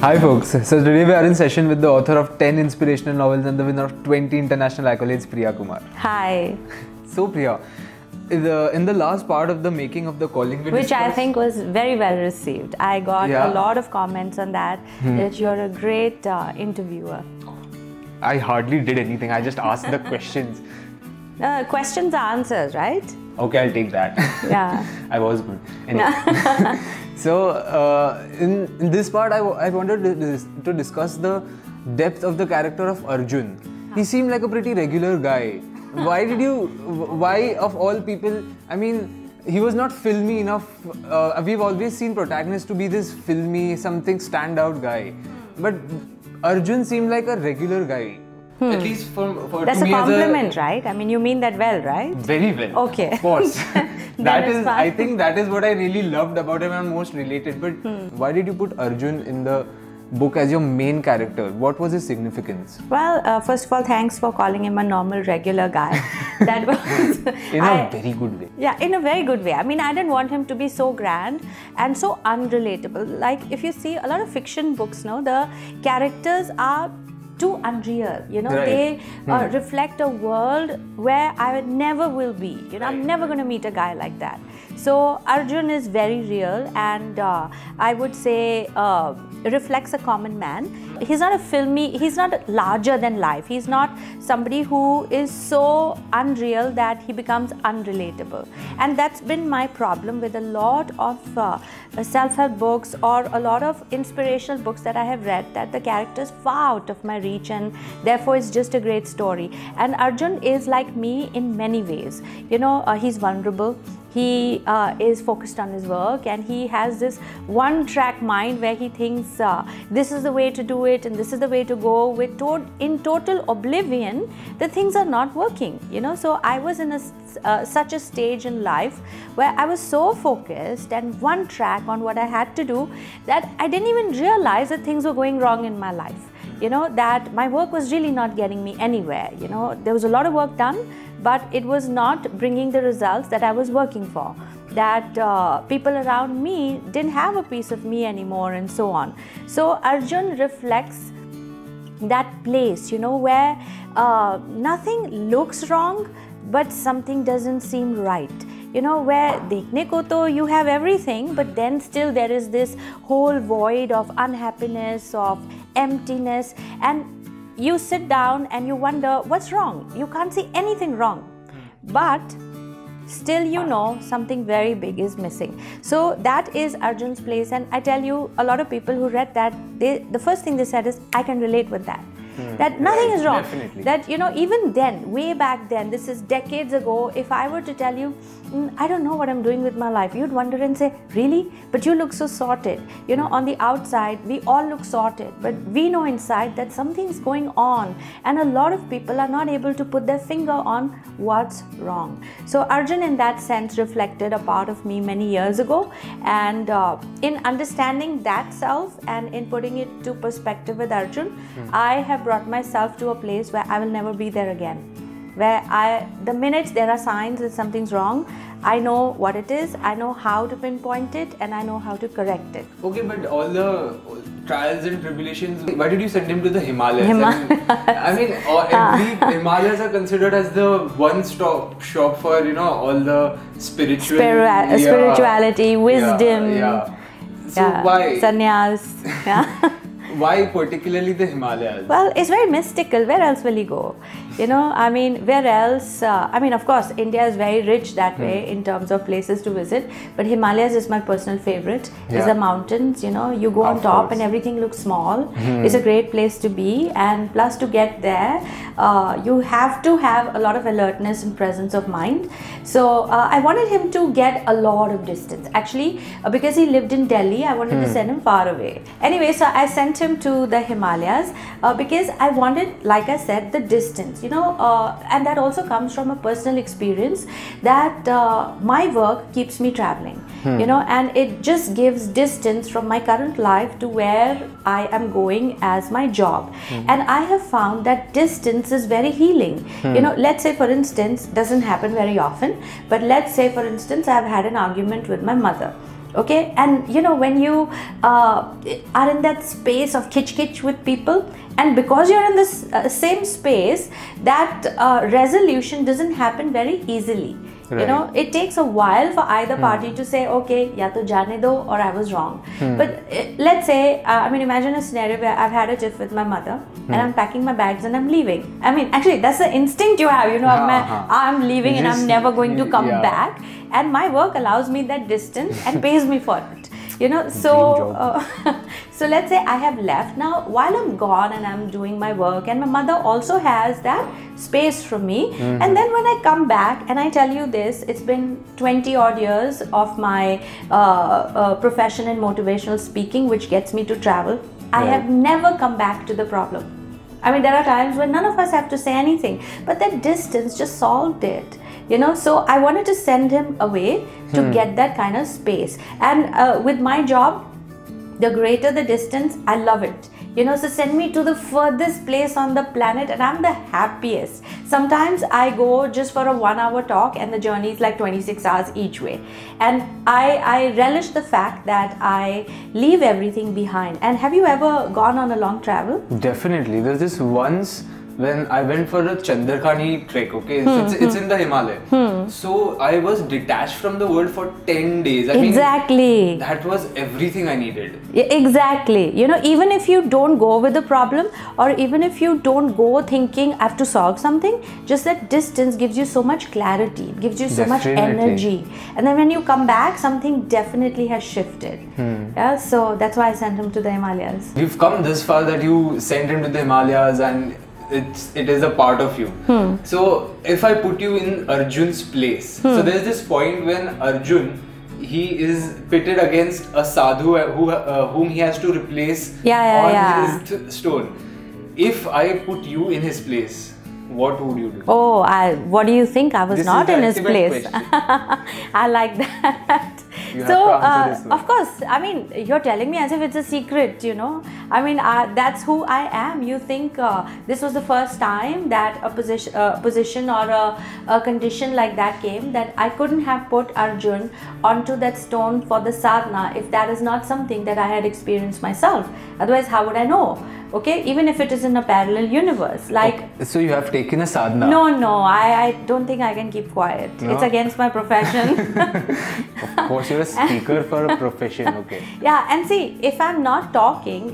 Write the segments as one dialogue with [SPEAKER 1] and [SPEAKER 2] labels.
[SPEAKER 1] Hi folks, so today we are in session with the author of 10 inspirational novels and the winner of 20 international accolades, Priya Kumar.
[SPEAKER 2] Hi.
[SPEAKER 1] So Priya, in the last part of the making of the calling,
[SPEAKER 2] which I think was very well received. I got a lot of comments on that, that you're a great interviewer.
[SPEAKER 1] I hardly did anything, I just asked the questions.
[SPEAKER 2] Questions are answers, right?
[SPEAKER 1] Okay, I'll take that.
[SPEAKER 2] Yeah.
[SPEAKER 1] I was good. Anyway. So, in this part, I wanted to discuss the depth of the character of Arjun. He seemed like a pretty regular guy. Why of all people, I mean, he was not filmy enough. We've always seen protagonists to be this filmy, something standout guy. But Arjun seemed like a regular guy. At least for
[SPEAKER 2] that's
[SPEAKER 1] to
[SPEAKER 2] a
[SPEAKER 1] me
[SPEAKER 2] compliment, right? I mean, you mean that well, right?
[SPEAKER 1] Very well.
[SPEAKER 2] Okay.
[SPEAKER 1] Of course. I think that is what I really loved about him and most related. But why did you put Arjun in the book as your main character? What was his significance?
[SPEAKER 2] Well, first of all, thanks for calling him a normal, regular guy. That was
[SPEAKER 1] in a very good way.
[SPEAKER 2] Yeah, in a very good way. I mean, I didn't want him to be so grand and so unrelatable. Like, if you see a lot of fiction books now, the characters are too unreal, you know, they reflect a world where I never will be, you know, I'm never going to meet a guy like that. So Arjun is very real and I would say reflects a common man. He's not a filmy, he's not larger than life. He's not somebody who is so unreal that he becomes unrelatable. And that's been my problem with a lot of self-help books or a lot of inspirational books that I have read, that the characters far out of my reach and therefore it's just a great story. And Arjun is like me in many ways. You know, he's vulnerable. He is focused on his work and he has this one-track mind where he thinks this is the way to do it and this is the way to go, with in total oblivion that things are not working, you know. So I was in such a stage in life where I was so focused and one track on what I had to do that I didn't even realize that things were going wrong in my life. You know, that my work was really not getting me anywhere. You know, there was a lot of work done, but it was not bringing the results that I was working for. That people around me didn't have a piece of me anymore and so on. So Arjun reflects that place, you know, where nothing looks wrong, but something doesn't seem right. You know, where dekhne ko to you have everything, but then still there is this whole void of unhappiness, of emptiness, and you sit down and you wonder what's wrong. You can't see anything wrong, but still you know something very big is missing. So that is Arjun's place, and I tell you, a lot of people who read that, the first thing they said is, I can relate with that. That nothing is wrong. Definitely. That, you know, even then, way back then, this is decades ago, if I were to tell you, I don't know what I'm doing with my life, you'd wonder and say, really? But you look so sorted. You know, on the outside, we all look sorted, but we know inside that something's going on, and a lot of people are not able to put their finger on what's wrong. So Arjun, in that sense, reflected a part of me many years ago, and in understanding that self and in putting it to perspective with Arjun, I have brought myself to a place where I will never be there again. Where the minute there are signs that something's wrong, I know what it is, I know how to pinpoint it, and I know how to correct it.
[SPEAKER 1] Okay, but all the trials and tribulations, why did you send him to the Himalayas? I mean, every Himalayas are considered as the one-stop shop for, you know, all the
[SPEAKER 2] spirituality, wisdom.
[SPEAKER 1] So why?
[SPEAKER 2] Sannyas.
[SPEAKER 1] Why particularly the Himalayas?
[SPEAKER 2] Well, it's very mystical. Where else will you go? You know, I mean, where else? I mean, of course, India is very rich that way in terms of places to visit. But Himalayas is my personal favorite. It's the mountains, you know, you go on top and everything looks small. It's a great place to be. And plus, to get there, you have to have a lot of alertness and presence of mind. So I wanted him to get a lot of distance. Actually, because he lived in Delhi, I wanted to send him far away. Anyway, so I sent him to the Himalayas because I wanted, like I said, the distance, you know, and that also comes from a personal experience that my work keeps me traveling, you know, and it just gives distance from my current life to where I am going as my job. And I have found that distance is very healing. You know, let's say for instance, doesn't happen very often, but let's say for instance, I've had an argument with my mother. Okay, and you know, when you are in that space of kitch with people, and because you're in this same space, that resolution doesn't happen very easily. Right. You know, it takes a while for either party to say, okay, ya to jaane do, or I was wrong. But let's say, I mean, imagine a scenario where I've had a tiff with my mother and I'm packing my bags and I'm leaving. I mean, actually, that's the instinct you have, you know, I'm leaving and I'm never going to come back. And my work allows me that distance and pays me for it. You know, so so let's say I have left. Now while I'm gone and I'm doing my work, and my mother also has that space from me, and then when I come back, and I tell you this, it's been 20 odd years of my profession in motivational speaking, which gets me to travel. I have never come back to the problem. I mean, there are times when none of us have to say anything, but that distance just solved it. You know, so I wanted to send him away to get that kind of space. And with my job, the greater the distance, I love it. You know, so send me to the furthest place on the planet and I'm the happiest. Sometimes I go just for a 1 hour talk and the journey is like 26 hours each way. And I relish the fact that I leave everything behind. And have you ever gone on a long travel?
[SPEAKER 1] Definitely. There's this once when I went for a Chandrakhani trek, okay? It's in the Himalaya. So I was detached from the world for 10 days. I mean, that was everything I needed.
[SPEAKER 2] Exactly. You know, even if you don't go with the problem, or even if you don't go thinking I have to solve something, just that distance gives you so much clarity. It gives you so much energy. And then when you come back, something definitely has shifted. Yeah, so that's why I sent him to the Himalayas.
[SPEAKER 1] You've come this far that you sent him to the Himalayas, and it is a part of you. So if I put you in Arjun's place, so there's this point when Arjun, he is pitted against a sadhu whom he has to replace on his stone. If I put you in his place, what would you do?
[SPEAKER 2] Oh, what do you think? I was not in his place. I like that. So, of course, I mean, you're telling me as if it's a secret, you know. I mean, that's who I am. You think this was the first time that a position or a condition like that came, that I couldn't have put Arjun onto that stone for the sadhana if that is not something that I had experienced myself. Otherwise, how would I know? Okay, even if it is in a parallel universe, like.
[SPEAKER 1] So you have taken a sadhana?
[SPEAKER 2] No, I don't think I can keep quiet. No? It's against my profession.
[SPEAKER 1] Of course, you're a speaker for a profession, okay.
[SPEAKER 2] Yeah, and see, if I'm not talking,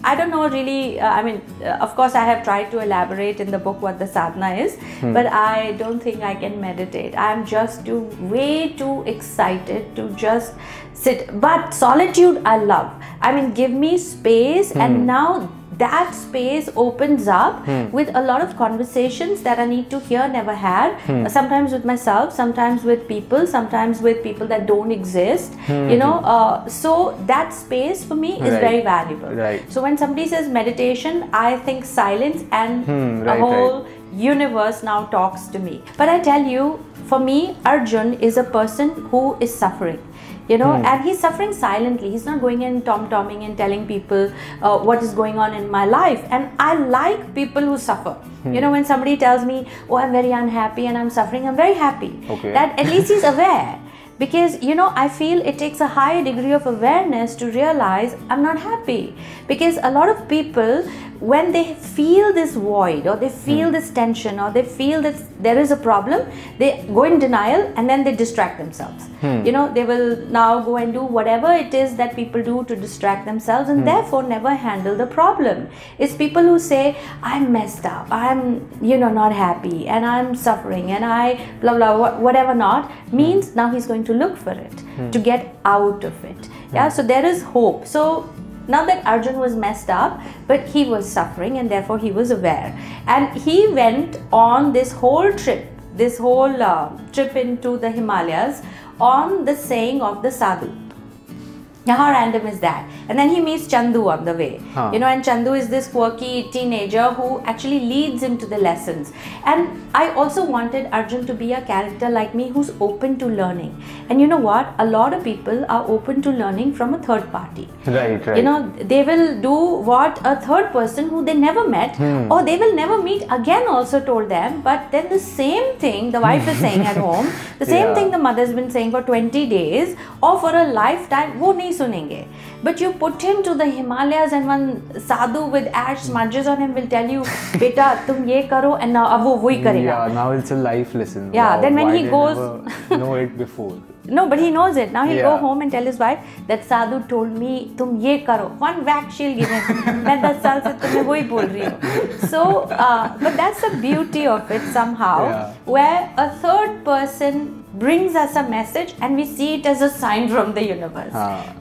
[SPEAKER 2] I don't know really, I mean, of course I have tried to elaborate in the book what the sadhana is, but I don't think I can meditate. I'm just way too excited to just sit. But solitude I love. I mean, give me space, and now that space opens up with a lot of conversations that I need to hear, never had. Sometimes with myself, sometimes with people that don't exist. You know, so that space for me is very valuable. So when somebody says meditation, I think silence, and a whole universe now talks to me. But I tell you, for me, Arjun is a person who is suffering. You know, and he's suffering silently. He's not going in tom-tomming and telling people what is going on in my life. And I like people who suffer. You know, when somebody tells me, oh, I'm very unhappy and I'm suffering, I'm very happy. That at least he's aware. Because, you know, I feel it takes a high degree of awareness to realize I'm not happy. Because a lot of people, when they feel this void, or they feel this tension, or they feel that there is a problem, they go in denial and then they distract themselves. You know, they will now go and do whatever it is that people do to distract themselves, and therefore never handle the problem. It's people who say, I'm messed up, I'm, you know, not happy, and I'm suffering, and I blah blah, whatever not, means now he's going to look for it to get out of it. Yeah, so there is hope. So not that Arjun was messed up, but he was suffering, and therefore he was aware. And he went on this whole trip into the Himalayas on the saying of the sadhu. Yeah, how random is that? And then he meets Chandu on the way. You know, and Chandu is this quirky teenager who actually leads him to the lessons. And I also wanted Arjun to be a character like me who's open to learning. And you know what? A lot of people are open to learning from a third party.
[SPEAKER 1] Right.
[SPEAKER 2] You know, they will do what a third person who they never met or they will never meet again also told them. But then the same thing the wife is saying at home, the same thing the mother's been saying for 20 days or for a lifetime, wo nahi sunenge. But you put him to the Himalayas and one sadhu with ash smudges on him will tell you, beta, tum ye karo, and now wo wohi karega.
[SPEAKER 1] Yeah, now it's a life lesson.
[SPEAKER 2] Yeah,
[SPEAKER 1] wow,
[SPEAKER 2] then when he goes...
[SPEAKER 1] never know it before.
[SPEAKER 2] No, but he knows it. Now he'll go home and tell his wife that sadhu told me, tum ye karo. One whack she'll give him. Main 10 saal se tumhe wohi bol rahi ho. So, but that's the beauty of it somehow, where a third person brings us a message and we see it as a sign from the universe.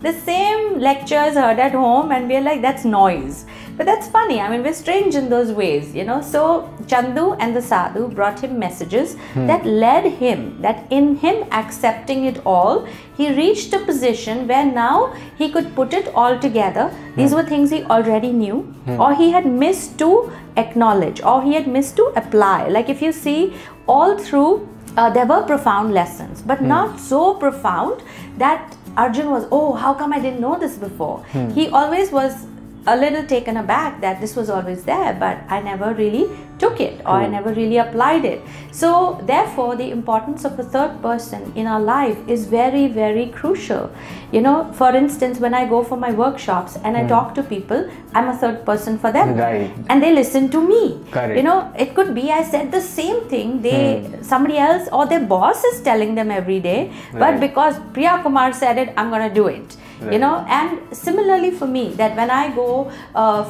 [SPEAKER 2] The same lectures heard at home and we're like, that's noise. But that's funny. I mean, we're strange in those ways, you know. So Chandu and the sadhu brought him messages that led him, that in him accepting it all, he reached a position where now he could put it all together. These were things he already knew or he had missed to acknowledge or he had missed to apply. Like if you see all through, there were profound lessons, but not so profound that Arjun was, oh, how come I didn't know this before? He always was a little taken aback that this was always there, but I never really took it or I never really applied it. So therefore, the importance of a third person in our life is very, very crucial. You know, for instance, when I go for my workshops and I talk to people, I'm a third person for them.
[SPEAKER 1] Right.
[SPEAKER 2] And they listen to me.
[SPEAKER 1] Correct.
[SPEAKER 2] You know, it could be I said the same thing, somebody else or their boss is telling them every day, but because Priya Kumar said it, I'm going to do it. You know, and similarly for me, that when I go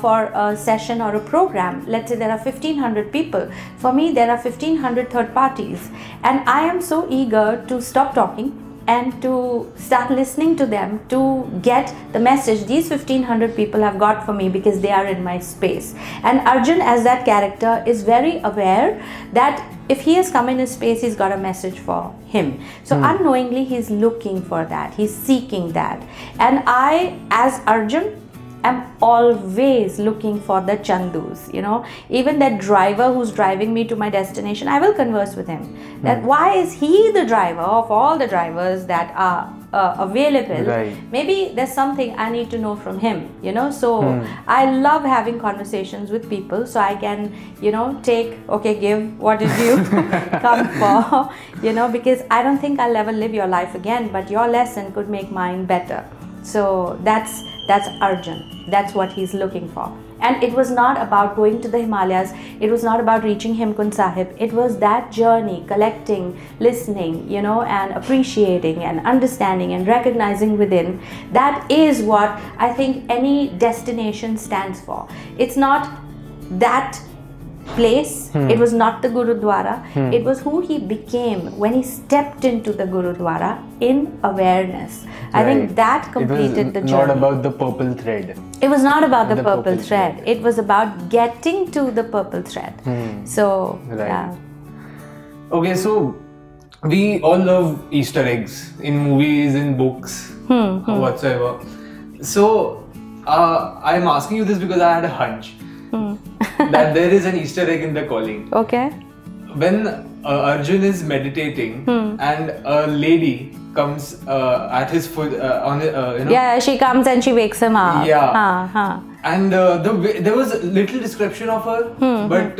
[SPEAKER 2] for a session or a program, let's say there are 1500 people, for me there are 1500 third parties, and I am so eager to stop talking and to start listening to them to get the message these 1500 people have got for me because they are in my space. And Arjun as that character is very aware that if he has come in his space, he's got a message for him. So unknowingly, he's looking for that. He's seeking that. And I, as Arjun, am always looking for the Chandus, you know. Even that driver who's driving me to my destination, I will converse with him. That why is he the driver of all the drivers that are available?
[SPEAKER 1] Right.
[SPEAKER 2] Maybe there's something I need to know from him, you know. So I love having conversations with people so I can, you know, take, okay, give, what did you come for, you know, because I don't think I'll ever live your life again, but your lesson could make mine better. So that's Arjun. That's what he's looking for. And it was not about going to the Himalayas. It was not about reaching Hemkund Sahib. It was that journey, collecting, listening, you know, and appreciating and understanding and recognizing within. That is what I think any destination stands for. It's not that place, it was not the Gurudwara, it was who he became when he stepped into the Gurudwara in awareness. I think that completed the journey.
[SPEAKER 1] Not about the purple thread.
[SPEAKER 2] It was not about the purple thread. It was about getting to the purple thread. So, yeah.
[SPEAKER 1] Okay, so we all love Easter eggs in movies, in books, or whatsoever. So, I'm asking you this because I had a hunch that there is an Easter egg in The Calling.
[SPEAKER 2] Okay.
[SPEAKER 1] When Arjun is meditating and a lady comes at his foot, you know.
[SPEAKER 2] Yeah, she comes and she wakes him up.
[SPEAKER 1] Yeah. And there was little description of her, but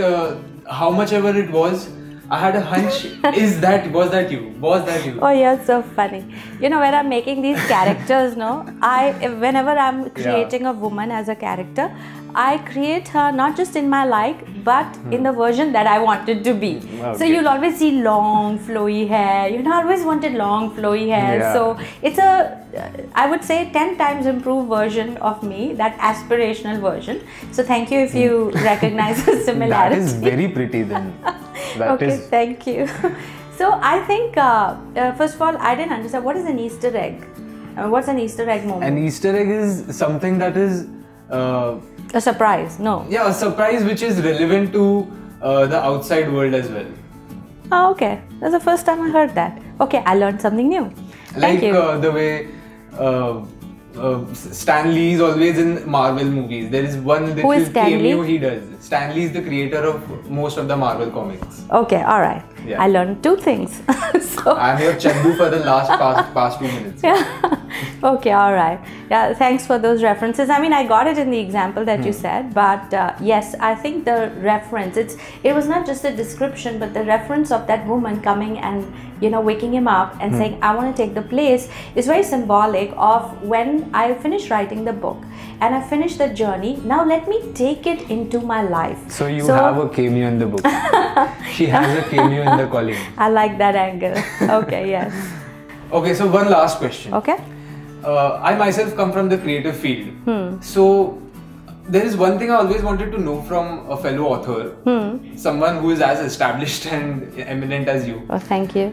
[SPEAKER 1] how much ever it was, I had a hunch. Was that you?
[SPEAKER 2] Oh, you're so funny. You know, when I'm making these characters, whenever I'm creating a woman as a character, I create her not just in my like, but in the version that I wanted to be. Okay. So you'll always see long, flowy hair. You know, I always wanted long, flowy hair. Yeah. So it's I would say 10 times improved version of me, that aspirational version. So thank you if you recognize the similarity.
[SPEAKER 1] That is very pretty then.
[SPEAKER 2] Okay, thank you. So I think, first of all, I didn't understand what is an Easter egg. What's an Easter egg moment?
[SPEAKER 1] An Easter egg is something that is
[SPEAKER 2] a surprise. No.
[SPEAKER 1] Yeah, a surprise which is relevant to the outside world as well.
[SPEAKER 2] Oh, okay. That's the first time I heard that. Okay, I learned something new.
[SPEAKER 1] Like
[SPEAKER 2] Thank you.
[SPEAKER 1] The way Stan Lee is always in Marvel movies. There is one little cameo he does. Stan Lee is the creator of most of the Marvel comics.
[SPEAKER 2] Okay, alright. Yeah. I learned 2 things.
[SPEAKER 1] So I'm here Chandu for the past 2 minutes.
[SPEAKER 2] Yeah. Okay, alright. Yeah, thanks for those references. I mean, I got it in the example that you said, but yes, I think the reference, it was not just a description, but the reference of that woman coming and, you know, waking him up and saying, I want to take the place, is very symbolic of when I finished writing the book and I finished the journey. Now let me take it into my life.
[SPEAKER 1] So you have a cameo in the book. She has a cameo in the calling.
[SPEAKER 2] I like that angle. Okay, yes.
[SPEAKER 1] Okay, so one last question.
[SPEAKER 2] Okay.
[SPEAKER 1] I myself come from the creative field. So there is one thing I always wanted to know from a fellow author, someone who is as established and eminent as you.
[SPEAKER 2] Oh, thank you.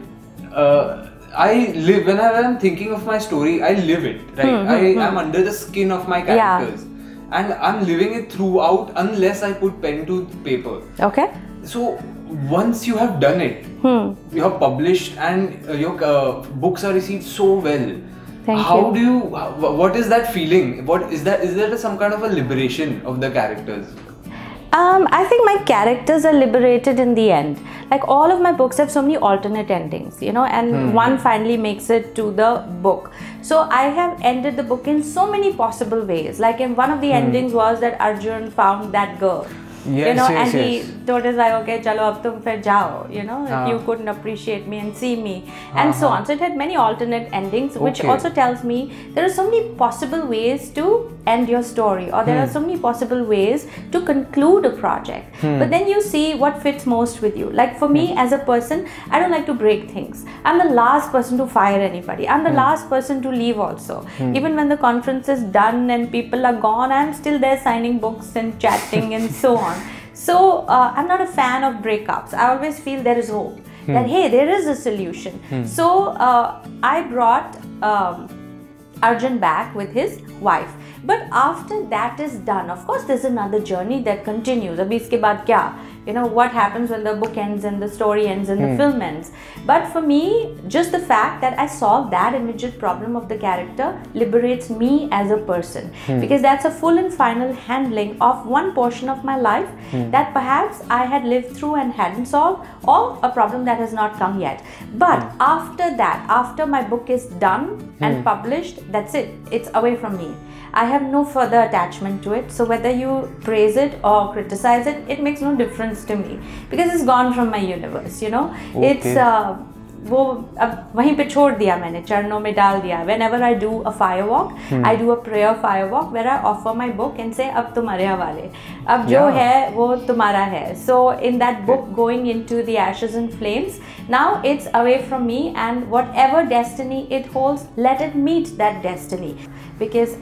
[SPEAKER 1] When I'm thinking of my story, I live it, right? I am under the skin of my characters. And I'm living it throughout unless I put pen to paper.
[SPEAKER 2] Okay.
[SPEAKER 1] So once you have done it, you have published and your books are received so well. How do you, what is that feeling? Is there some kind of a liberation of the characters?
[SPEAKER 2] I think my characters are liberated in the end. Like all of my books have so many alternate endings, you know, and one finally makes it to the book. So I have ended the book in so many possible ways. Like in one of the endings was that Arjun found that girl.
[SPEAKER 1] Yes,
[SPEAKER 2] you know,
[SPEAKER 1] yes,
[SPEAKER 2] and
[SPEAKER 1] yes.
[SPEAKER 2] he told us like, okay, chalo, ab tum fir jao, you know, you couldn't appreciate me and see me, and so on. So it had many alternate endings, which also tells me there are so many possible ways to end your story, or there are so many possible ways to conclude a project. But then you see what fits most with you. Like for me as a person, I don't like to break things. I'm the last person to fire anybody. I'm the last person to leave also. Even when the conference is done and people are gone, I'm still there signing books and chatting and so on. So I'm not a fan of breakups. I always feel there is hope, that hey, there is a solution. So I brought Arjun back with his wife. But after that is done, of course there's another journey that continues. Abhi iske baad kya? You know, what happens when the book ends and the story ends and the film ends. But for me, just the fact that I solved that immediate problem of the character liberates me as a person. Because that's a full and final handling of one portion of my life that perhaps I had lived through and hadn't solved, or a problem that has not come yet. But after that, after my book is done and published, that's it. It's away from me. I have no further attachment to it. So whether you praise it or criticize it, it makes no difference to me, because it's gone from my universe, you know. It's वो अब वहीं पे छोड़ दिया मैंने, चरणों में डाल दिया. Whenever I do a firewalk, I do a prayer firewalk where I offer my book and say, अब तुम्हारे हवाले, अब जो है वो तुम्हारा है. So in that book going into the ashes and flames, now it's away from me, and whatever destiny it holds, let it meet that destiny, because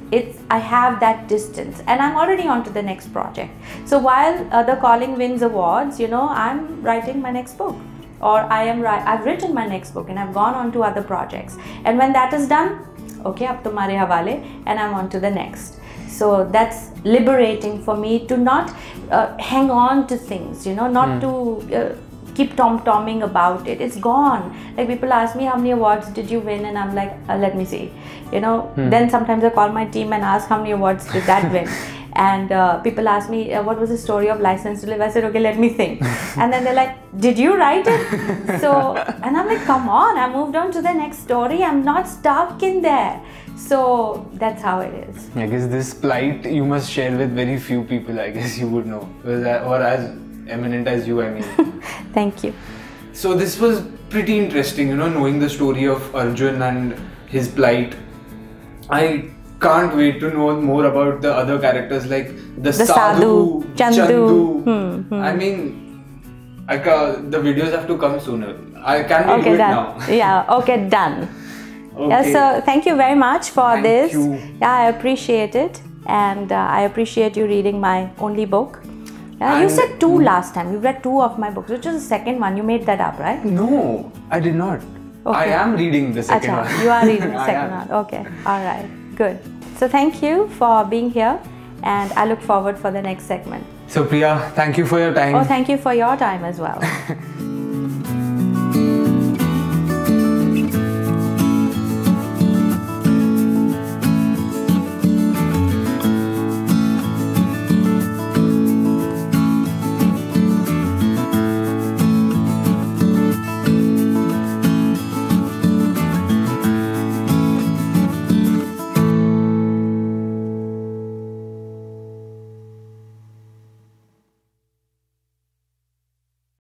[SPEAKER 2] I have that distance and I'm already on to the next project. So while the Calling wins awards, you know, I'm writing my next book, or I've written my next book and I've gone on to other projects, and when that is done, okay, ab tumhare hawale, and I'm on to the next. So that's liberating for me to not hang on to things, you know, not to keep tom-tomming about it. It's gone. Like people ask me, how many awards did you win? And I'm like, let me see, you know. Then sometimes I call my team and ask, how many awards did that win? And people ask me, what was the story of License to Live? I said, okay, let me think. And then they're like, did you write it? So, and I'm like, come on, I moved on to the next story. I'm not stuck in there. So that's how it is.
[SPEAKER 1] I guess this plight you must share with very few people, I guess you would know. Or as eminent as you, I mean.
[SPEAKER 2] Thank you.
[SPEAKER 1] So this was pretty interesting, you know, knowing the story of Arjun and his plight. I can't wait to know more about the other characters, like the Sadhu, Chandu. I mean, the videos have to come sooner. I can't do it now.
[SPEAKER 2] Yeah, okay, done. Okay. Yeah, so thank you very much for this. Yeah, I appreciate it, and I appreciate you reading my only book. Yeah, you said 2 last time. You read 2 of my books, which is the second one. You made that up, right?
[SPEAKER 1] No, I did not. Okay. I am reading the second one.
[SPEAKER 2] You are reading the second one. Okay, all right. Good. So thank you for being here, and I look forward for the next segment.
[SPEAKER 1] So Priya, thank you for your time.
[SPEAKER 2] Oh, thank you for your time as well.